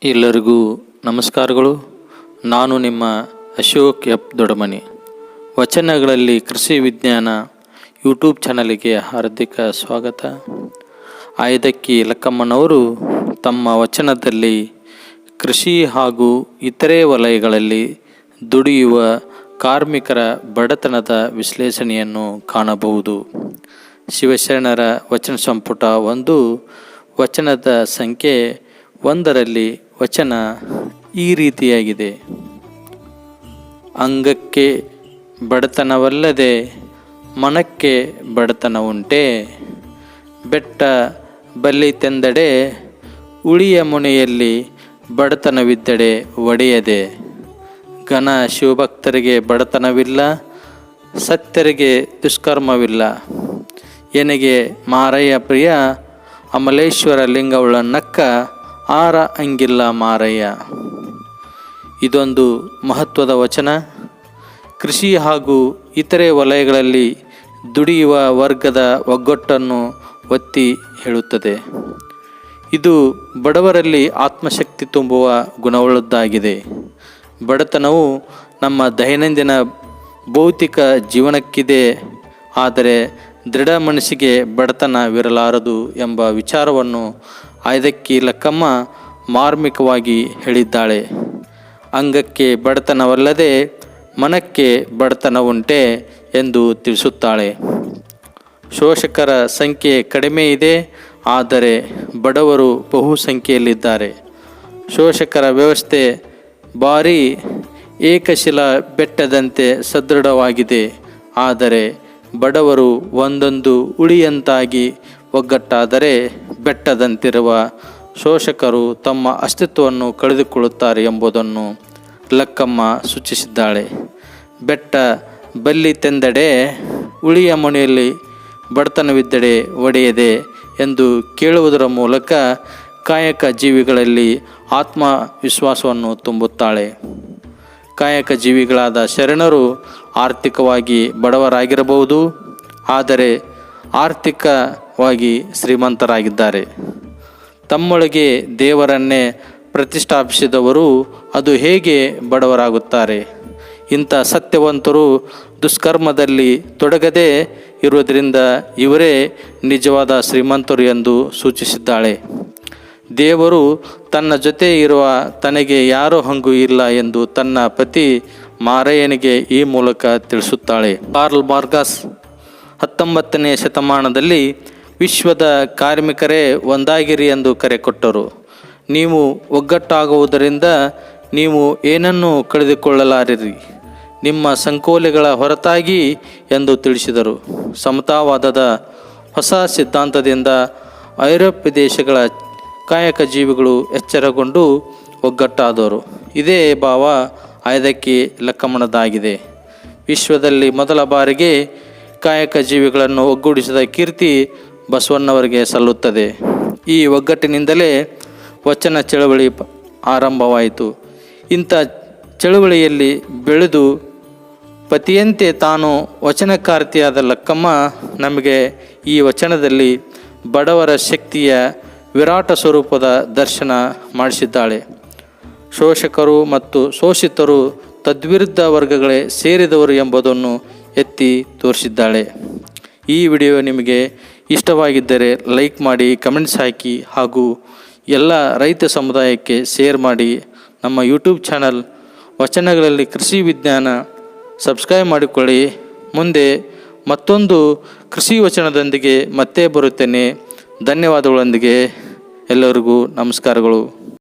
ಎಲ್ಲರಿಗೂ ನಮಸ್ಕಾರಗಳು. ನಾನು ನಿಮ್ಮ ಅಶೋಕ್ ಎಫ್ ದೊಡಮನಿ. ವಚನಗಳಲ್ಲಿ ಕೃಷಿ ವಿಜ್ಞಾನ ಯೂಟ್ಯೂಬ್ ಚಾನಲಿಗೆ ಹಾರ್ದಿಕ ಸ್ವಾಗತ. ಆಯ್ದಕ್ಕಿ ಲಕ್ಕಮ್ಮನವರು ತಮ್ಮ ವಚನದಲ್ಲಿ ಕೃಷಿ ಹಾಗೂ ಇತರೆ ವಲಯಗಳಲ್ಲಿ ದುಡಿಯುವ ಕಾರ್ಮಿಕರ ಬಡತನದ ವಿಶ್ಲೇಷಣೆಯನ್ನು ಕಾಣಬಹುದು. ಶಿವಶರಣರ ವಚನ ಸಂಪುಟ 1 ವಚನದ ಸಂಖ್ಯೆ 1ರಲ್ಲಿ ವಚನ ಈ ರೀತಿಯಾಗಿದೆ. ಅಂಗಕ್ಕೆ ಬಡತನವಲ್ಲದೆ ಮನಕ್ಕೆ ಬಡತನ ಉಂಟೆ, ಬೆಟ್ಟ ಬಲ್ಲಿತೆಂದಡೆ ಉಳಿಯ ಮುನೆಯಲ್ಲಿ ಬಡತನವಿದ್ದಡೆ ಒಡೆಯದೆ. ಘನ ಶಿವಭಕ್ತರಿಗೆ ಬಡತನವಿಲ್ಲ, ಸತ್ಯರಿಗೆ ದುಷ್ಕರ್ಮವಿಲ್ಲ. ಎನಗೆ ಮಾರಯ್ಯ ಪ್ರಿಯ ಅಮಲೇಶ್ವರ ಲಿಂಗವುಳ್ಳ ನಕ್ಕ ಆರ ಅಂಗಿಲ್ಲ ಮಾರಯ್ಯ. ಇದೊಂದು ಮಹತ್ವದ ವಚನ. ಕೃಷಿ ಹಾಗೂ ಇತರೆ ವಲಯಗಳಲ್ಲಿ ದುಡಿಯುವ ವರ್ಗದ ಒಗ್ಗಟ್ಟನ್ನು ಒತ್ತಿ ಹೇಳುತ್ತದೆ. ಇದು ಬಡವರಲ್ಲಿ ಆತ್ಮಶಕ್ತಿ ತುಂಬುವ ಗುಣವುಳ್ಳದ್ದಾಗಿದೆ. ಬಡತನವು ನಮ್ಮ ದೈನಂದಿನ ಭೌತಿಕ ಜೀವನಕ್ಕಿದೆ, ಆದರೆ ದೃಢ ಮನಸ್ಸಿಗೆ ಬಡತನವಿರಲಾರದು ಎಂಬ ವಿಚಾರವನ್ನು ಆಯ್ದಕ್ಕಿ ಲಕ್ಕಮ್ಮ ಮಾರ್ಮಿಕವಾಗಿ ಹೇಳಿದ್ದಾಳೆ. ಅಂಗಕ್ಕೆ ಬಡತನವಲ್ಲದೆ ಮನಕ್ಕೆ ಬಡತನ ಉಂಟೆ ಎಂದು ತಿಳಿಸುತ್ತಾಳೆ. ಶೋಷಕರ ಸಂಖ್ಯೆ ಕಡಿಮೆ ಇದೆ, ಆದರೆ ಬಡವರು ಬಹುಸಂಖ್ಯೆಯಲ್ಲಿದ್ದಾರೆ. ಶೋಷಕರ ವ್ಯವಸ್ಥೆ ಭಾರೀ ಏಕಶಿಲಾ ಬೆಟ್ಟದಂತೆ ಸದೃಢವಾಗಿದೆ, ಆದರೆ ಬಡವರು ಒಂದೊಂದು ಉಳಿಯಂತಾಗಿ ಒಗ್ಗಟ್ಟಾದರೆ ಬೆಟ್ಟದಂತಿರುವ ಶೋಷಕರು ತಮ್ಮ ಅಸ್ತಿತ್ವವನ್ನು ಕಳೆದುಕೊಳ್ಳುತ್ತಾರೆ ಎಂಬುದನ್ನು ಲಕ್ಕಮ್ಮ ಸೂಚಿಸಿದ್ದಾಳೆ. ಬೆಟ್ಟ ಬಲ್ಲಿತೆಂದಡೆ ಉಳಿಯ ಮುನೆಯಲ್ಲಿ ಬಡತನವಿದ್ದಡೆ ಒಡೆಯದೆ ಎಂದು ಕೇಳುವುದರ ಮೂಲಕ ಕಾಯಕ ಜೀವಿಗಳಲ್ಲಿ ಆತ್ಮವಿಶ್ವಾಸವನ್ನು ತುಂಬುತ್ತಾಳೆ. ಕಾಯಕ ಜೀವಿಗಳಾದ ಶರಣರು ಆರ್ಥಿಕವಾಗಿ ಬಡವರಾಗಿರಬಹುದು, ಆದರೆ ಆರ್ಥಿಕವಾಗಿ ಶ್ರೀಮಂತರಾಗಿದ್ದಾರೆ. ತಮ್ಮೊಳಗೆ ದೇವರನ್ನೇ ಪ್ರತಿಷ್ಠಾಪಿಸಿದವರು ಅದು ಹೇಗೆ ಬಡವರಾಗುತ್ತಾರೆ? ಇಂಥ ಸತ್ಯವಂತರು ದುಷ್ಕರ್ಮದಲ್ಲಿ ತೊಡಗದೇ ಇರುವುದರಿಂದ ಇವರೇ ನಿಜವಾದ ಶ್ರೀಮಂತರು ಎಂದು ಸೂಚಿಸಿದ್ದಾಳೆ. ದೇವರು ತನ್ನ ಜೊತೆ ಇರುವ ತನಗೆ ಯಾರೂ ಹಂಗು ಇಲ್ಲ ಎಂದು ತನ್ನ ಪತಿ ಮಾರಯ್ಯನಿಗೆ ಈ ಮೂಲಕ ತಿಳಿಸುತ್ತಾಳೆ. ಕಾರ್ಲ್ ಮಾರ್ಕ್ಸ್ 19ನೇ ಶತಮಾನದಲ್ಲಿ ವಿಶ್ವದ ಕಾರ್ಮಿಕರೇ ಒಂದಾಗಿರಿ ಎಂದು ಕರೆ ಕೊಟ್ಟರು. ನೀವು ಒಗ್ಗಟ್ಟಾಗುವುದರಿಂದ ನೀವು ಏನನ್ನೂ ಕಳೆದುಕೊಳ್ಳಲಾರಿರಿ, ನಿಮ್ಮ ಸಂಕೋಲೆಗಳ ಹೊರತಾಗಿ ಎಂದು ತಿಳಿಸಿದರು. ಸಮತಾವಾದದ ಹೊಸ ಸಿದ್ಧಾಂತದಿಂದ ಐರೋಪ್ಯ ದೇಶಗಳ ಕಾಯಕ ಜೀವಿಗಳು ಎಚ್ಚರಗೊಂಡು ಒಗ್ಗಟ್ಟಾದವರು. ಇದೇ ಭಾವ ಆಯ್ದಕ್ಕಿ ಲಕ್ಕಮ್ಮನದಾಗಿದೆ. ವಿಶ್ವದಲ್ಲಿ ಮೊದಲ ಬಾರಿಗೆ ಕಾಯಕ ಜೀವಿಗಳನ್ನು ಒಗ್ಗೂಡಿಸಿದ ಕೀರ್ತಿ ಬಸವಣ್ಣವರಿಗೆ ಸಲ್ಲುತ್ತದೆ. ಈ ಒಗ್ಗಟ್ಟಿನಿಂದಲೇ ವಚನ ಚಳವಳಿ ಆರಂಭವಾಯಿತು. ಇಂಥ ಚಳವಳಿಯಲ್ಲಿ ಬೆಳೆದು ಪತಿಯಂತೆ ತಾನು ವಚನಕಾರ್ತಿಯಾದ ಲಕ್ಕಮ್ಮ ನಮಗೆ ಈ ವಚನದಲ್ಲಿ ಬಡವರ ಶಕ್ತಿಯ ವಿರಾಟ ಸ್ವರೂಪದ ದರ್ಶನ ಮಾಡಿಸಿದ್ದಾಳೆ. ಶೋಷಕರು ಮತ್ತು ಶೋಷಿತರು ತದ್ವಿರುದ್ಧ ವರ್ಗಗಳೇ ಸೇರಿದವರು ಎಂಬುದನ್ನು ಎತ್ತಿ ತೋರಿಸಿದ್ದಾಳೆ. ಈ ವಿಡಿಯೋ ನಿಮಗೆ ಇಷ್ಟವಾಗಿದ್ದರೆ ಲೈಕ್ ಮಾಡಿ, ಕಮೆಂಟ್ಸ್ ಹಾಕಿ ಹಾಗೂ ಎಲ್ಲ ರೈತ ಸಮುದಾಯಕ್ಕೆ ಶೇರ್ ಮಾಡಿ. ನಮ್ಮ ಯೂಟ್ಯೂಬ್ ಚಾನಲ್ ವಚನಗಳಲ್ಲಿ ಕೃಷಿ ವಿಜ್ಞಾನ ಸಬ್ಸ್ಕ್ರೈಬ್ ಮಾಡಿಕೊಳ್ಳಿ. ಮುಂದೆ ಮತ್ತೊಂದು ಕೃಷಿ ವಚನದೊಂದಿಗೆ ಮತ್ತೆ ಬರುತ್ತೇನೆ. ಧನ್ಯವಾದಗಳೊಂದಿಗೆ ಎಲ್ಲರಿಗೂ ನಮಸ್ಕಾರಗಳು.